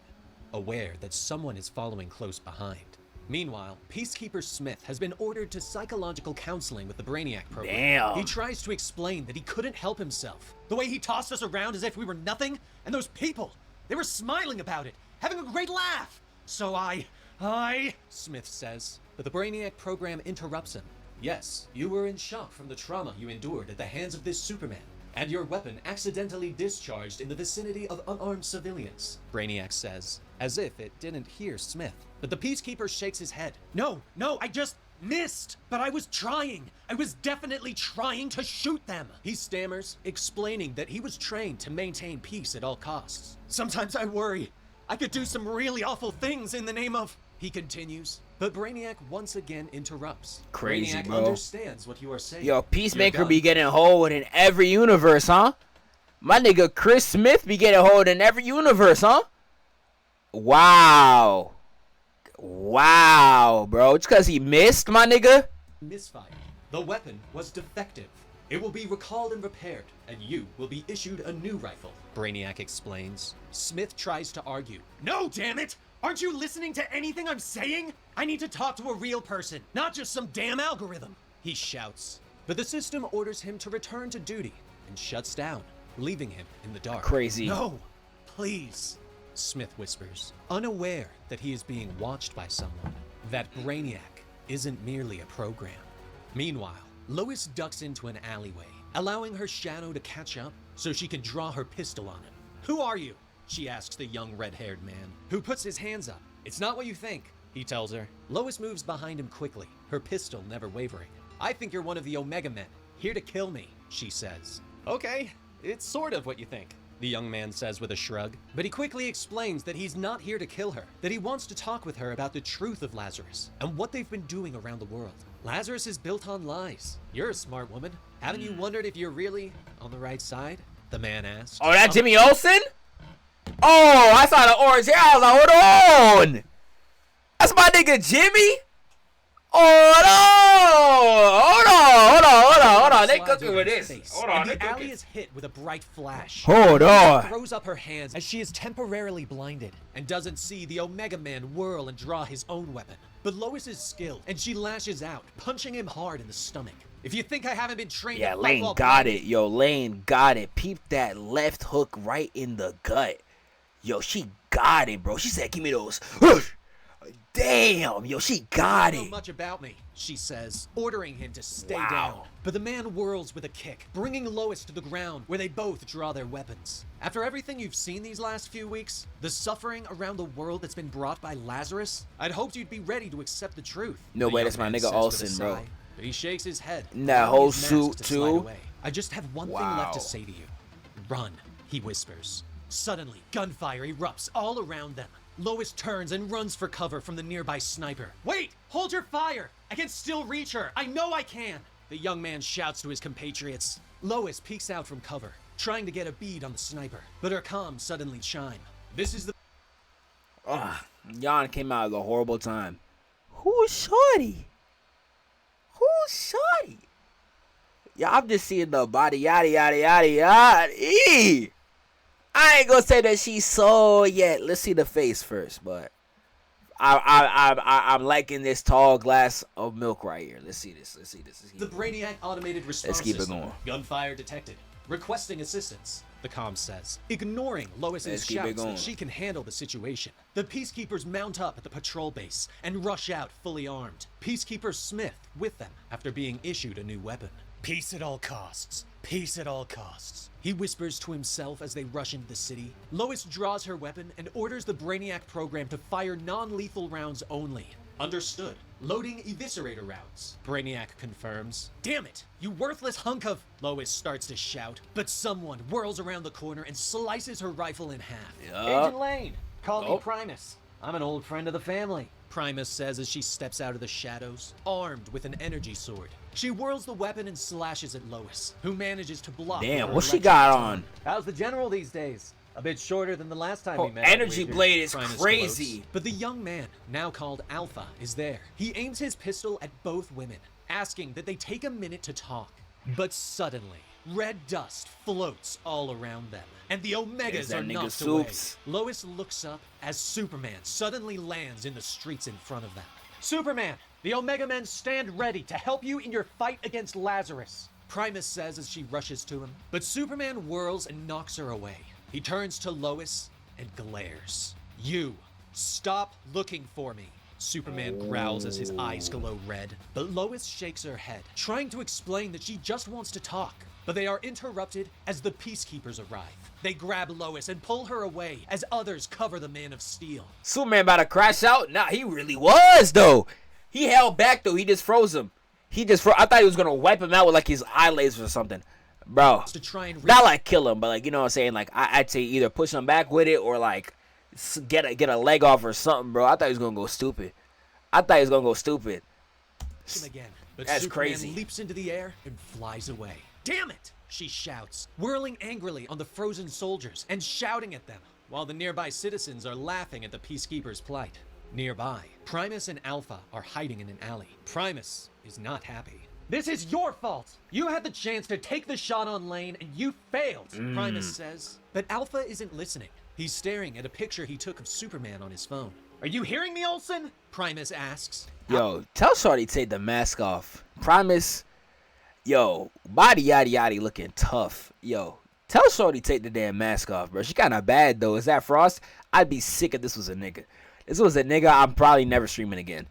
aware that someone is following close behind. Meanwhile, Peacekeeper Smith has been ordered to psychological counseling with the Brainiac program. Damn. He tries to explain that he couldn't help himself. The way he tossed us around as if we were nothing, and those people, they were smiling about it, having a great laugh. So Smith says. But the Brainiac program interrupts him. Yes, you were in shock from the trauma you endured at the hands of this Superman, and your weapon accidentally discharged in the vicinity of unarmed civilians, Brainiac says, as if it didn't hear Smith. But the Peacekeeper shakes his head. No, I just missed, but I was trying. I was definitely trying to shoot them. He stammers, explaining that he was trained to maintain peace at all costs. Sometimes I worry I could do some really awful things in the name of... He continues, but Brainiac once again interrupts. Crazy, Brainiac bro. understands what you are saying. Yo, Peacemaker You're be done. getting hold in every universe, huh? My nigga Chris Smith be getting hold in every universe, huh? Wow, bro. It's because he missed, my nigga. Misfire. The weapon was defective. It will be recalled and repaired, and you will be issued a new rifle, Brainiac explains. Smith tries to argue. No, damn it! Aren't you listening to anything I'm saying? I need to talk to a real person, not just some damn algorithm, he shouts. But the system orders him to return to duty and shuts down, leaving him in the dark. Crazy. No, please, Smith whispers, unaware that he is being watched by someone, that Brainiac isn't merely a program. Meanwhile, Lois ducks into an alleyway, allowing her shadow to catch up so she can draw her pistol on him. Who are you? She asks the young red-haired man, who puts his hands up. It's not what you think, he tells her. Lois moves behind him quickly, her pistol never wavering. I think you're one of the Omega Men, here to kill me, she says. Okay, it's sort of what you think, the young man says with a shrug. But he quickly explains that he's not here to kill her, that he wants to talk with her about the truth of Lazarus and what they've been doing around the world. Lazarus is built on lies. You're a smart woman. Haven't you wondered if you're really on the right side? The man asked. Oh, that Jimmy Olsen? Oh, I saw the orange hair. I was like, hold on. That's my nigga Jimmy? Hold on. They cooking with this. Hold on, they the alley cooking. is hit with a bright flash. Hold She on. throws up her hands as she is temporarily blinded and doesn't see the Omega Man whirl and draw his own weapon. But Lois is skilled, and she lashes out, punching him hard in the stomach. If you think I haven't been trained Yeah, to fight Lane while got blinded- it. Yo, Lane got it. Peep that left hook right in the gut. Yo, she got it, bro. She said, give me those. Damn, yo, she got You don't know it. much about me, she says, ordering him to stay Wow. down. But the man whirls with a kick, bringing Lois to the ground where they both draw their weapons. After everything you've seen these last few weeks, the suffering around the world that's been brought by Lazarus, I'd hoped you'd be ready to accept the truth. No the way, young that's my man nigga says with a Olsen, bro. sigh. But he shakes his head. In that allowing whole his mask suit, to slide too? away. I just have one thing left to Wow. say to you. Run, he whispers. Suddenly, gunfire erupts all around them. Lois turns and runs for cover from the nearby sniper. Wait! Hold your fire! I can still reach her! I know I can! The young man shouts to his compatriots. Lois peeks out from cover, trying to get a bead on the sniper, but her comms suddenly chime. This is the... Jan came out at a horrible time. Who's Shorty? Yeah, I'm just seeing the body, yada. I ain't gonna say that she's so yet. Let's see the face first, but I'm liking this tall glass of milk right here. Let's see this. The Brainiac automated response Let's keep it system. going. Gunfire detected. Requesting assistance, the comm says, ignoring Lois's Let's keep it shouts going. that she can handle the situation. The Peacekeepers mount up at the patrol base and rush out fully armed. Peacekeeper Smith with them after being issued a new weapon. Peace at all costs. Peace at all costs. He whispers to himself as they rush into the city. Lois draws her weapon and orders the Brainiac program to fire non-lethal rounds only. Understood. Loading eviscerator rounds. Brainiac confirms. Damn it! You worthless hunk of... Lois starts to shout, but someone whirls around the corner and slices her rifle in half. Agent Lane, call me Primus. I'm an old friend of the family. Primus says as she steps out of the shadows, armed with an energy sword. She whirls the weapon and slashes at Lois, who manages to block. Damn, what she got on? How's the general these days? A bit shorter than the last time we met. Energy blade is crazy. But the young man, now called Alpha, is there. He aims his pistol at both women, asking that they take a minute to talk. But suddenly, red dust floats all around them, and the Omegas are knocked away. Lois looks up as Superman suddenly lands in the streets in front of them. Superman, the Omega Men stand ready to help you in your fight against Lazarus, Primus says as she rushes to him. But Superman whirls and knocks her away. He turns to Lois and glares. You, stop looking for me. Superman growls as his eyes glow red. But Lois shakes her head, trying to explain that she just wants to talk. But they are interrupted as the Peacekeepers arrive. They grab Lois and pull her away as others cover the Man of Steel. Superman about to crash out? Nah, he really was, though. He held back, though. He just froze him. I thought he was going to wipe him out with, like, his eye lasers or something. Bro, to try and not like kill him, but like, you know what I'm saying? Like, I'd say either push him back with it or like get a leg off or something, bro. I thought he was gonna go stupid. Again, but That's Superman crazy. Leaps into the air and flies away. Damn it! She shouts, whirling angrily on the frozen soldiers and shouting at them, while the nearby citizens are laughing at the Peacekeepers' plight. Nearby, Primus and Alpha are hiding in an alley. Primus is not happy. This is your fault! You had the chance to take the shot on Lane and you failed, Primus says. But Alpha isn't listening. He's staring at a picture he took of Superman on his phone. Are you hearing me, Olsen? Primus asks. Yo, tell Shorty to take the mask off. Primus, yo, body yaddy yaddy looking tough. Yo, tell Shorty to take the damn mask off, bro. She kinda bad, though. Is that Frost? I'd be sick if this was a nigga. This was a nigga, I'm probably never streaming again.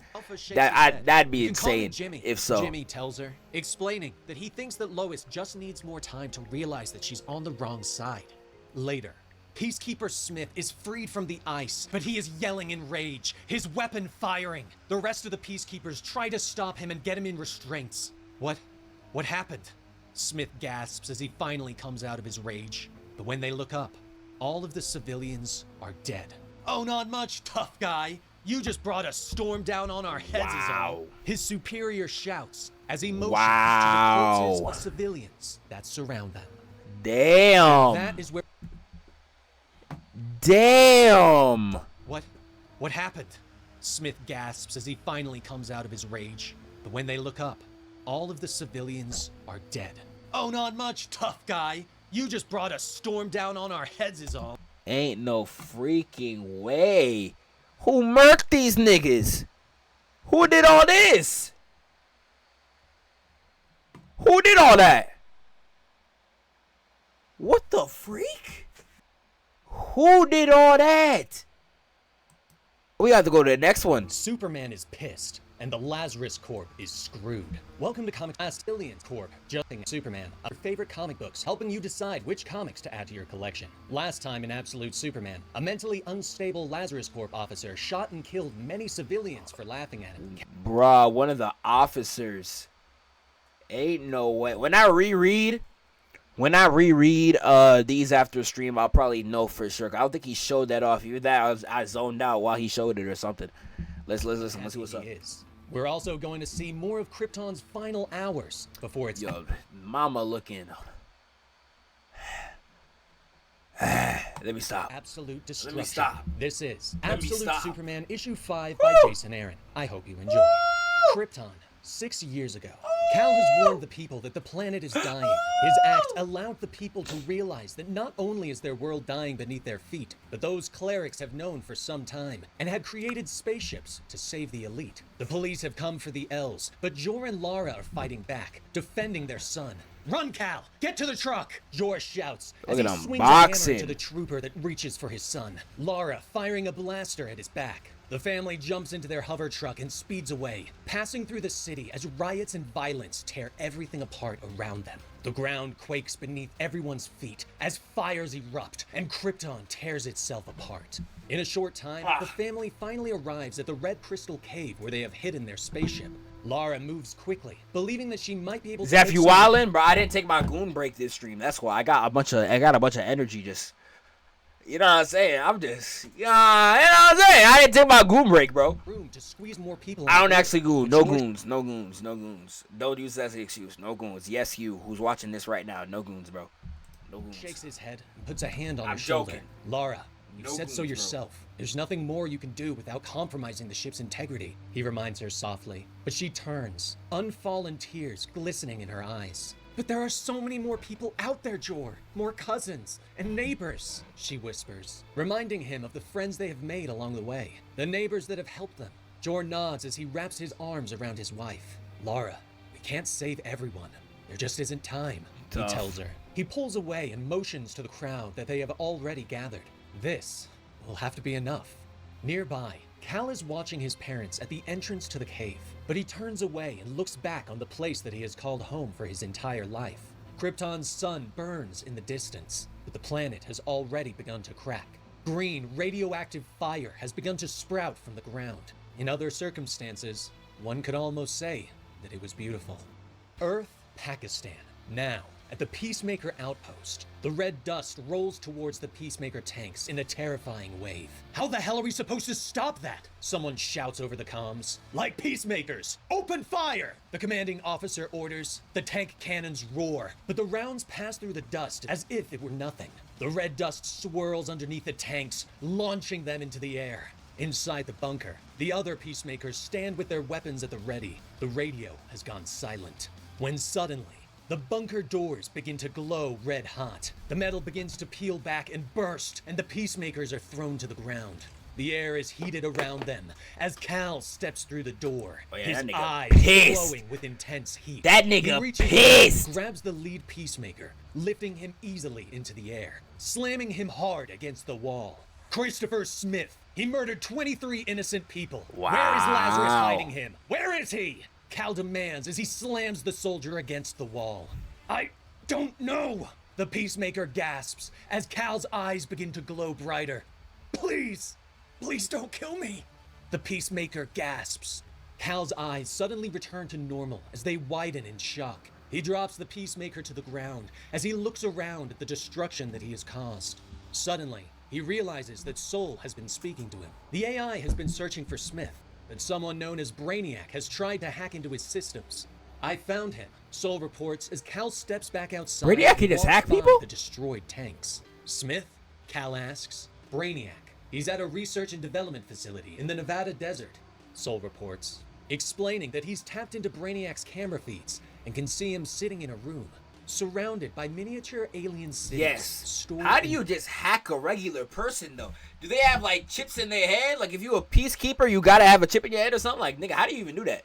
That'd be insane if so. Jimmy tells her, explaining that he thinks that Lois just needs more time to realize that she's on the wrong side. Later, Peacekeeper Smith is freed from the ice, but he is yelling in rage, his weapon firing. The rest of the Peacekeepers try to stop him and get him in restraints. What happened? Smith gasps as he finally comes out of his rage. But when they look up, all of the civilians are dead. Oh, not much, tough guy. You just brought a storm down on our heads is all. His superior shouts as he motions to the corpses of civilians that surround them. Damn. That is where... Damn. What happened? Smith gasps as he finally comes out of his rage. But when they look up, all of the civilians are dead. Oh, not much, tough guy. You just brought a storm down on our heads is all. Ain't no freaking way. Who murked these niggas? Who did all this? Who did all that? What the freak? Who did all that? We have to go to the next one. Superman is pissed, and the Lazarus Corp is screwed. Welcome to Comic Lazarus Corp, Justing Superman, our favorite comic books, helping you decide which comics to add to your collection. Last time in Absolute Superman, a mentally unstable Lazarus Corp officer shot and killed many civilians for laughing at him. Bruh, one of the officers. Ain't no way. When I reread these after stream, I'll probably know for sure. I don't think he showed that off. Either that I zoned out while he showed it or something. Let's listen. Let's see what's up. We're also going to see more of Krypton's final hours before it's... Yo, mama looking. Let me stop. Absolute destruction. Let me stop. This is Let me Absolute stop. Superman issue 5 by Jason Aaron. I hope you enjoy. Krypton. 6 years ago, Kal has warned the people that the planet is dying. His act allowed the people to realize that not only is their world dying beneath their feet, but those clerics have known for some time and had created spaceships to save the elite. The police have come for the elves, but Jor and Lara are fighting back, defending their son. Run, Cal! Get to the truck! Jor shouts as Look he at him swings a hammer boxing. into the trooper that reaches for his son. Lara firing a blaster at his back. The family jumps into their hover truck and speeds away, passing through the city as riots and violence tear everything apart around them. The ground quakes beneath everyone's feet as fires erupt and Krypton tears itself apart. In a short time, the family finally arrives at the Red Crystal Cave where they have hidden their spaceship. Lara moves quickly, believing that she might be able to... Zeph, you wildin'? Bro, I didn't take my goon break this stream. That's why I got a bunch of energy just... You know what I'm saying? I'm just... you know what I'm saying? I didn't take my goon break, bro. Room to squeeze more people. I don't actually goon. No goons. No goons. No goons. Don't use that as an excuse. No goons. Yes, you who's watching this right now. No goons, bro. No goons. Shakes his head and puts a hand on I'm her shoulder. joking. Lara, you No said so goons, yourself. There's nothing more you can do without compromising the ship's integrity, he reminds her softly. But she turns, unfallen tears glistening in her eyes. But there are so many more people out there, Jor. More cousins and neighbors, she whispers, reminding him of the friends they have made along the way. The neighbors that have helped them. Jor nods as he wraps his arms around his wife. Lara, we can't save everyone. There just isn't time, Tough. he tells her. He pulls away and motions to the crowd that they have already gathered. This will have to be enough. Nearby, Cal is watching his parents at the entrance to the cave, but he turns away and looks back on the place that he has called home for his entire life. Krypton's sun burns in the distance, but the planet has already begun to crack. Green, radioactive fire has begun to sprout from the ground. In other circumstances, one could almost say that it was beautiful. Earth, Pakistan. Now, at the Peacemaker outpost, the red dust rolls towards the Peacemaker tanks in a terrifying wave. How the hell are we supposed to stop that? Someone shouts over the comms. Like peacemakers, open fire! The commanding officer orders. The tank cannons roar, but the rounds pass through the dust as if it were nothing. The red dust swirls underneath the tanks, launching them into the air. Inside the bunker, the other peacemakers stand with their weapons at the ready. The radio has gone silent. When suddenly, the bunker doors begin to glow red hot. The metal begins to peel back and burst, and the peacemakers are thrown to the ground. The air is heated around them as Cal steps through the door, his that nigga eyes pissed. glowing with intense heat. That He nigga reaches pissed. out and grabs the lead peacemaker, lifting him easily into the air, slamming him hard against the wall. Christopher Smith. He murdered 23 innocent people. Wow. Where is Lazarus hiding him? Where is he? Cal demands as he slams the soldier against the wall. I don't know. The peacemaker gasps as Cal's eyes begin to glow brighter. Please don't kill me. The peacemaker gasps. Cal's eyes suddenly return to normal as they widen in shock. He drops the peacemaker to the ground as he looks around at the destruction that he has caused. Suddenly, he realizes that Soul has been speaking to him. The AI has been searching for Smith, but someone known as Brainiac has tried to hack into his systems. I found him, Soul reports as Cal steps back outside. Brainiac can and just walks hack by people? the destroyed tanks. Smith? Cal asks. Brainiac. He's at a research and development facility in the Nevada desert, Soul reports, explaining that he's tapped into Brainiac's camera feeds and can see him sitting in a room, surrounded by miniature alien cities. Yes. stored How do in- you just hack a regular person, though? Do they have, like, chips in their head? Like, if you a peacekeeper, you gotta have a chip in your head or something? Like, nigga, how do you even do that?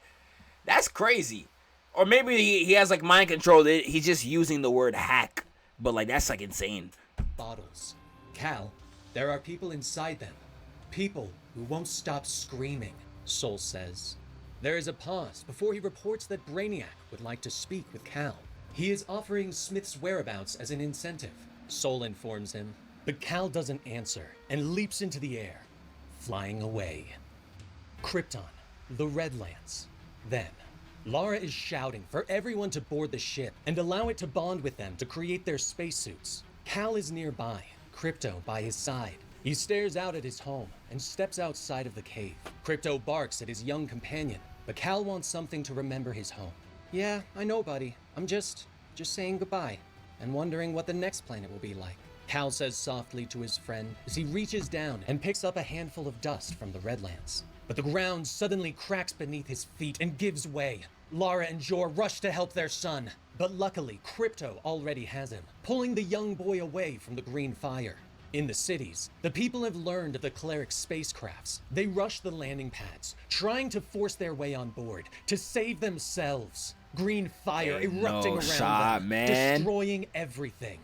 That's crazy. Or maybe he has, like, mind control. He's just using the word hack. But, like, that's, like, insane. bottles. Cal, there are people inside them. People who won't stop screaming, Soul says. There is a pause before he reports that Brainiac would like to speak with Cal. He is offering Smith's whereabouts as an incentive, Soul informs him. But Cal doesn't answer and leaps into the air, flying away. Krypton, the Redlands. Then, Lara is shouting for everyone to board the ship and allow it to bond with them to create their spacesuits. Cal is nearby, Crypto by his side. He stares out at his home and steps outside of the cave. Crypto barks at his young companion, but Cal wants something to remember his home. Yeah, I know, buddy. I'm just saying goodbye and wondering what the next planet will be like. Cal says softly to his friend as he reaches down and picks up a handful of dust from the Redlands. But the ground suddenly cracks beneath his feet and gives way. Lara and Jor rush to help their son, but luckily Crypto already has him, pulling the young boy away from the green fire. In the cities, the people have learned of the cleric spacecrafts. They rush the landing pads, trying to force their way on board, to save themselves. green fire Ain't erupting no around shot, them, man. destroying everything.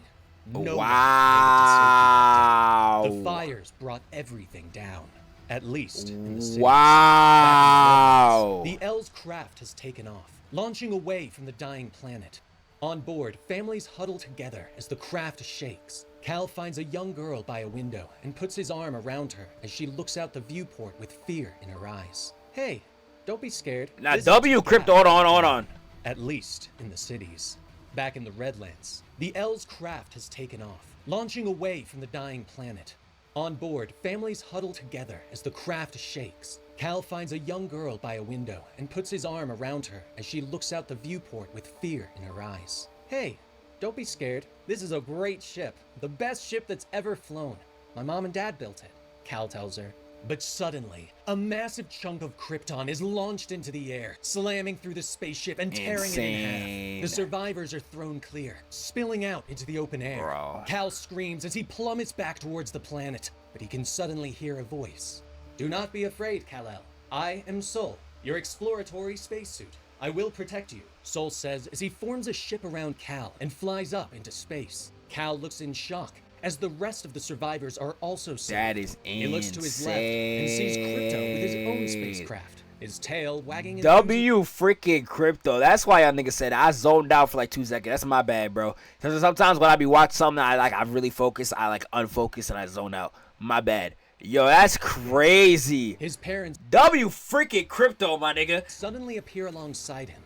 No one Wow. was able to save the fires brought everything down, at least in the cities. Wow. The L's craft has taken off, launching away from the dying planet. On board, families huddle together as the craft shakes. Cal finds a young girl by a window and puts his arm around her as she looks out the viewport with fear in her eyes. Hey, don't be scared. Now, This W is Krypton, hold on. At least in the cities. Back in the Redlands, the L's craft has taken off, launching away from the dying planet. On board, families huddle together as the craft shakes. Cal finds a young girl by a window and puts his arm around her as she looks out the viewport with fear in her eyes. Hey, don't be scared. This is a great ship. The best ship that's ever flown. My mom and dad built it, Cal tells her. But suddenly, a massive chunk of Krypton is launched into the air, slamming through the spaceship and tearing it in half. The survivors are thrown clear, spilling out into the open air. Bro. Cal screams as he plummets back towards the planet, but he can suddenly hear a voice. Do not be afraid, Kal-El. I am Sol, your exploratory spacesuit. I will protect you, Sol says as he forms a ship around Cal and flies up into space. Cal looks in shock as the rest of the survivors are also saved. That is insane. He looks to his left and sees Krypton with his own spacecraft, his tail wagging. W freaking Krypto. That's why y'all niggas said I zoned out for like 2 seconds. That's my bad, bro. Because sometimes when I be watching something, I really focus, I like unfocus and I zone out. My bad. Yo, that's crazy. His parents, W freaking Krypto, my nigga, suddenly appear alongside him.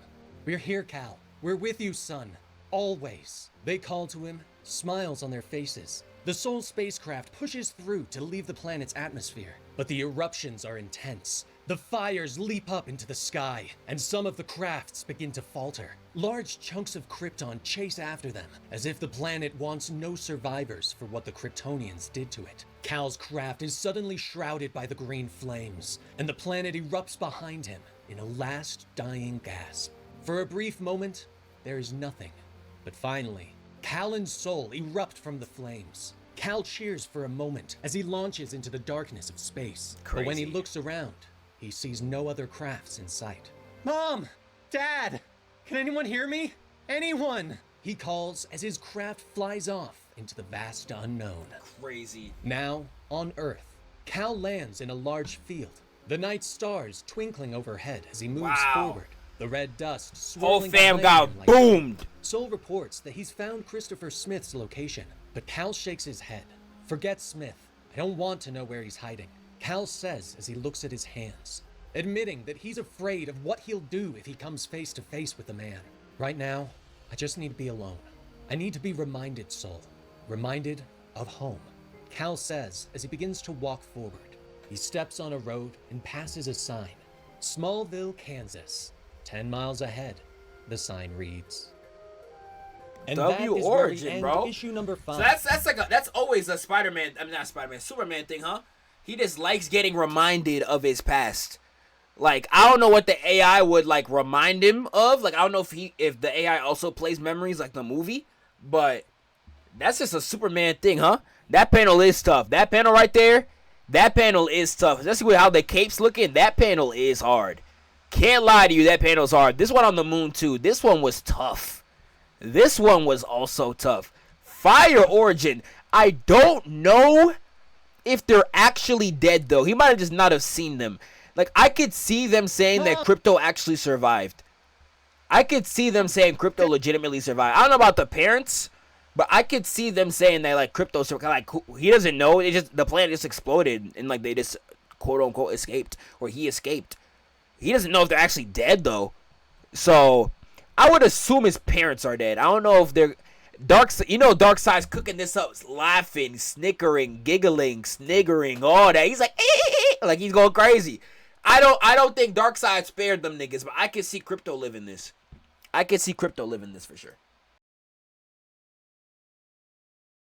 We're here, Cal. We're with you, son. Always. They call to him, smiles on their faces. The Sol spacecraft pushes through to leave the planet's atmosphere, but the eruptions are intense. The fires leap up into the sky, and some of the crafts begin to falter. Large chunks of Krypton chase after them, as if the planet wants no survivors for what the Kryptonians did to it. Cal's craft is suddenly shrouded by the green flames, and the planet erupts behind him in a last dying gasp. For a brief moment, there is nothing. But finally, Cal and Sol erupt from the flames. Cal cheers for a moment as he launches into the darkness of space. But when he looks around, he sees no other crafts in sight. Mom! Dad! Can anyone hear me? Anyone! He calls as his craft flies off into the vast unknown. crazy. Now, on Earth, Cal lands in a large field. The night stars twinkling overhead as he moves forward. The red dust Whole swirling fam behind got him like boomed. Sol reports that he's found Christopher Smith's location, but Cal shakes his head. Forget Smith. I don't want to know where he's hiding. Cal says as he looks at his hands, admitting that he's afraid of what he'll do if he comes face to face with the man. Right now, I just need to be alone. I need to be reminded, Sol. Reminded of home. Cal says as he begins to walk forward. He steps on a road and passes a sign. Smallville, Kansas. 10 miles ahead, the sign reads. And W that is origin, where we end bro. issue number 5. So that's always a Spider-Man. I mean, not Spider-Man, Superman thing, huh? He just likes getting reminded of his past. Like, I don't know what the AI would like remind him of. Like, I don't know if the AI also plays memories like the movie, but that's just a Superman thing, huh? That panel is tough. That panel right there, that panel is tough. Especially with how the cape's looking. That panel is hard. Can't lie to you, that panel's hard. This one on the moon too. This one was tough. This one was also tough. Fire Origin. I don't know if they're actually dead though. He might have just not have seen them. Like, I could see them saying that Krypto actually survived. I could see them saying Krypto legitimately survived. I don't know about the parents, but I could see them saying that like Krypto survived. Like, he doesn't know. It just, the planet just exploded and like they just quote unquote escaped, or he escaped. He doesn't know if they're actually dead though. So I would assume his parents are dead. I don't know if they're Darkseid's cooking this up, laughing, snickering, giggling, sniggering, all that. He's like, like he's going crazy. I don't think Darkseid spared them niggas, but I can see Krypto living this. I can see Krypto living this for sure.